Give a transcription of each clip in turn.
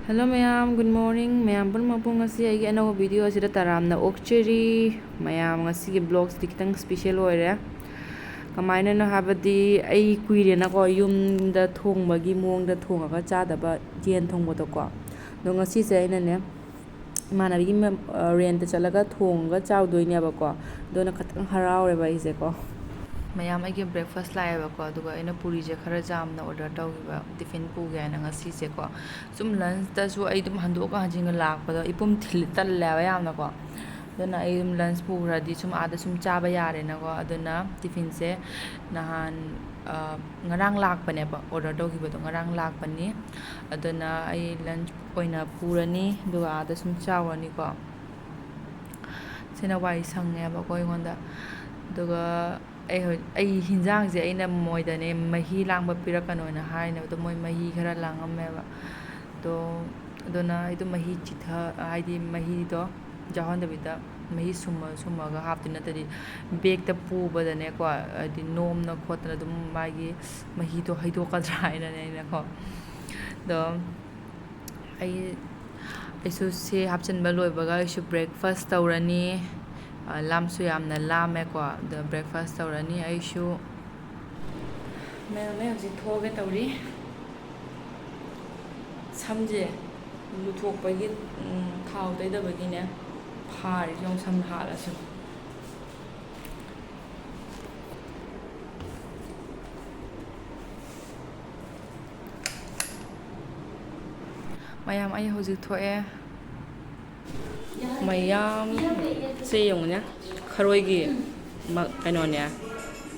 Hello mayam, good morning. Mayam pun mapung ngasi ay ano video asida taram na okcheri. Mayam ngasi ki vlogs di kitang special oire. Kamaina no habadi ay kuire na ko yum da thong bagi mong da thong aga cha da ba jen thong bodo ko. Do ngasi se ina ne Emanabi rent chalaga thong ga chaw doi ne ba ko. Do na khatang harau re ba ise ko. Mayam ay breakfast lae ba ko duga ina puri je khara jam na order taw ba tiffin pu ga na ngasi se ko sum lunch ta su ai dum handu ka hajing lak pa do ipum thil tal la ba yam na ko dona ai lunch pu ra di sum ada sum cha ba ya re na ko aduna tiffin se nahan ngarang lak pa ne ba order taw ki ba do ngarang lak pa ni aduna ai lunch oina purani duga ada sum cha wa ni ko sena wai sang ne ba ko ngonda duga ay hinjang je aina moida ne mahi langba pirakano na haina to moi mahi khara langam ba to dona itu mahi chitha haidi mahi to jahan da bita mahi summa ga hap tin tadi bag ta pu ba da ne ko di nom na khot na dum magi mahi to haido ka drai na ne na ko do ai su se hapchen ba loi ba ga su breakfast taurani lam su yam na lam me ko the breakfast taurani ai shu me ji thoge tauri samje lu thok pa gi thau dai da ba gi ne phari jong sam ha la su mayam ai hoji thoe mayam se yung nya kharoi gi kaino ne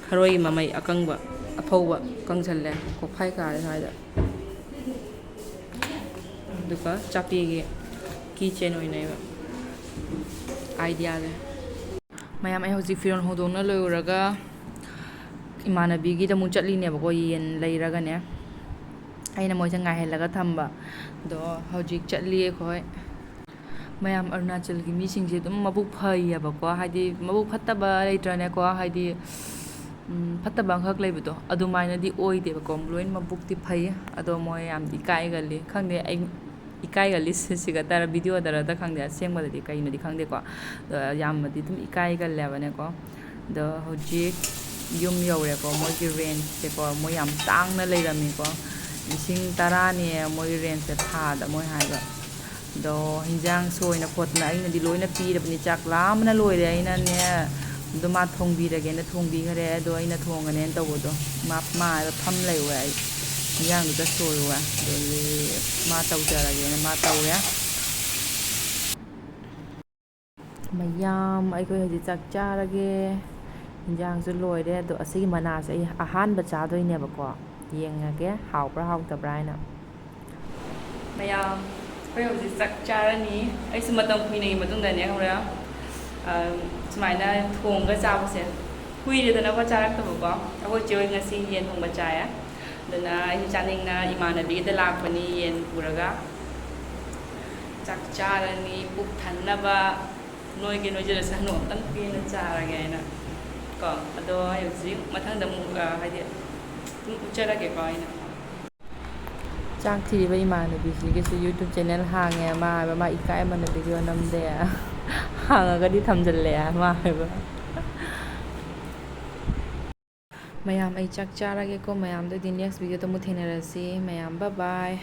kharoi mamai akangba aphauba kangchalle ko phai ka re sai da duka chapi gi kitchen oi nei ba idea le mayam ai hoji firon hodong na loi uraga Emanabi gi da mu chatli ne ba ko yen leiraga ne aina moi jang ngai helaga thamba do hoji chatli khoi mayam Arunachal ki mi sing je dum mabuk phai ya ba ko haidi mabuk phatta ba leitra ne ko haidi phatta bang khak lei bu adu mai na di oi de ba ko loin mabuk ti phai ado moi am di kai ga le khang de ai ikai ga list si ga tar video dara da khang de seng ba di kai no di khang de ko yam ma di dum ikai ga le ba ne ko do hoji yum yo re ko moi ki range se ko moi am tang na lei ra mi ko lising tara ni moi range se tha da moi hai ga do hinjang soi na khot na aina di loina pi da bani chak lam na loi re aina ne do ma thong bi ra ge na thong bi khare do aina thong ga ne to bo do ma da pham lai wa ai hinjang du da soi wa do ma tau ja ra ge na ma tau ya mayam ai ko haji chak cha ra ge hinjang su loi re do asigi mana se ai ahan ba cha doi ne ba ko yeng ge hau pra hau ta brai na mayam bây giờ thì chắc cha ni ấy xem mà tông quy này mà tông đàn nhé không đấy mày na thùng cái sao vậy quy thì nó có cha rất là có aku chơi ngay si yen thùng bạch trái á dan ấy cha ninh na Emanabi để làm cái này yen pura chắc cha ni bút thành na ba nuôi cái nuôi chơi sang nổ tăng pin nó cha là cái nè còn đó hay gì mà thằng đầm hay gì cũng chơi ra cái coi nè trang thì bây mà nó bị cái YouTube channel hàng nghe mà ikai mà nó video năm đây hàng cái đi thăm dần lẻ mà mayam ai chắc cha ra cái cô mayam tới next video tôi muốn thế này là gì mayam bye bye